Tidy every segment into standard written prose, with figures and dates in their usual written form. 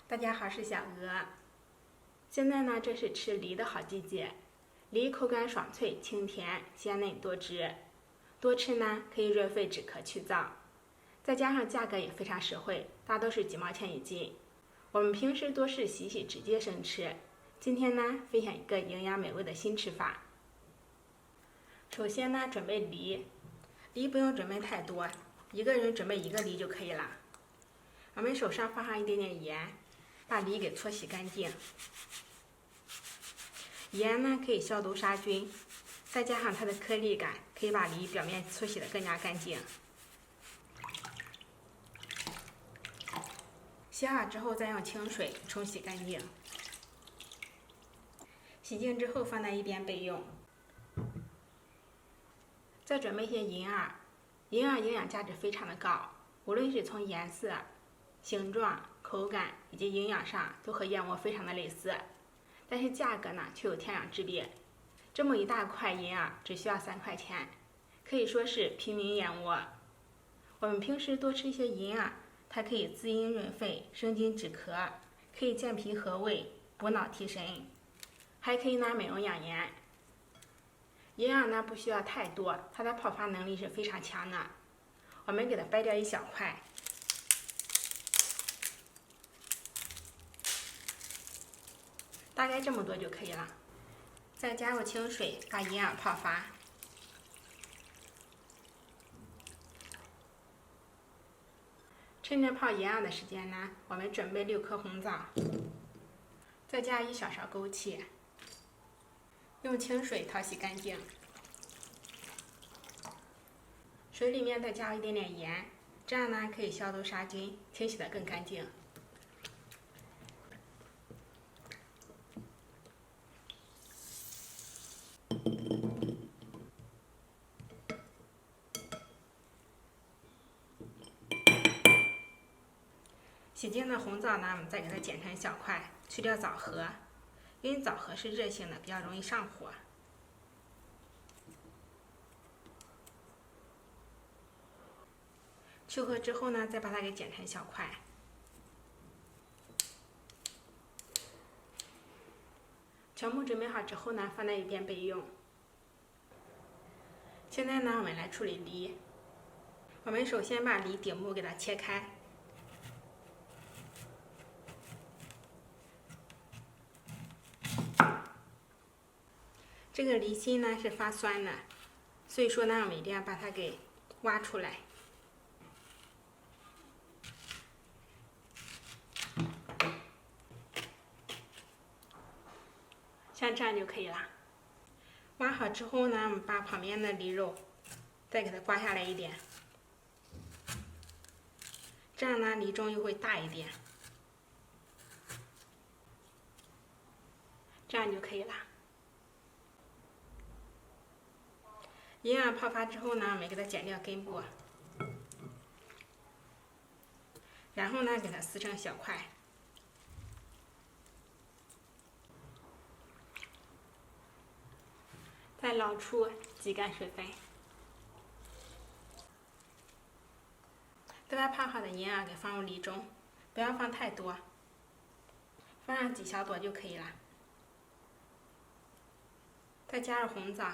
大家好，是小鹅。现在呢，正是吃梨的好季节，梨口感爽脆、清甜、鲜嫩多汁，多吃呢可以润肺止咳去燥，再加上价格也非常实惠，大都是几毛钱一斤。我们平时多是洗洗直接生吃，今天呢分享一个营养美味的新吃法。首先呢，准备梨，梨不用准备太多，一个人准备1个梨就可以了。我们手上放上一点点盐，把梨给搓洗干净。盐呢可以消毒杀菌，再加上它的颗粒感，可以把梨表面搓洗得更加干净。洗好之后再用清水冲洗干净。洗净之后放在一边备用。再准备一些银耳，银耳营养价值非常的高，无论是从颜色、形状、口感以及营养上都和燕窝非常的类似，但是价格呢却有天壤之别。这么一大块银耳只需要3块钱，可以说是平民燕窝。我们平时多吃一些银耳，它可以滋阴润肺、生津止咳，可以健脾和胃、补脑提神，还可以呢美容养颜。银耳呢不需要太多，它的泡发能力是非常强的。我们给它掰掉一小块，大概这么多就可以了。再加入清水，把银耳泡发。趁着泡银耳的时间呢，我们准备6颗红枣，再加1小勺枸杞，用清水淘洗干净。水里面再加入一点点盐，这样呢可以消毒杀菌，清洗得更干净。洗净的红枣呢，我们再给它剪成小块，去掉枣核，因为枣核是热性的，比较容易上火。去核之后呢，再把它给剪成小块。全部准备好之后呢，放在一边备用。现在呢，我们来处理梨。我们首先把梨顶部给它切开。这个梨心呢是发酸的，所以说呢，我们一定要把它给挖出来。像这样就可以了。挖好之后呢，我们把旁边的梨肉再给它刮下来一点，这样呢梨中又会大一点，这样就可以了。银耳泡发之后呢，我们给它剪掉根部，然后呢给它撕成小块。再捞出，挤干水分。再把泡好的银耳给放入梨中，不要放太多，放上几小朵就可以了。再加入红枣、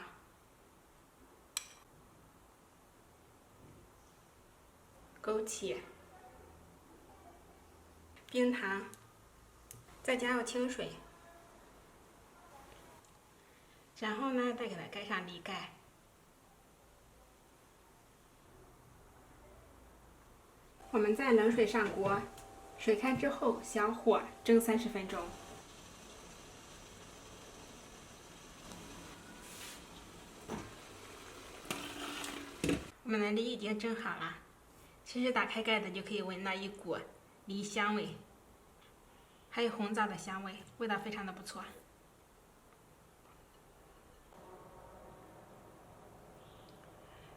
枸杞、冰糖，再加入清水。然后呢，再给它盖上梨盖。我们在冷水上锅，水开之后小火蒸30分钟。我们的梨已经蒸好了，其实打开盖子就可以闻到一股梨香味，还有红枣的香味，味道非常的不错。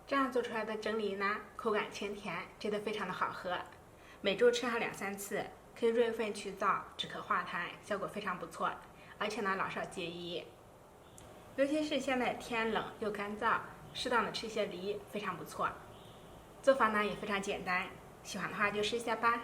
这样做出来的蒸梨呢，口感清甜，真的非常的好喝。每周吃上2、3次，可以润肺去燥、止咳化痰，效果非常不错。而且呢，老少皆宜。尤其是现在天冷又干燥，适当的吃些梨非常不错。做法呢也非常简单，喜欢的话就试一下吧。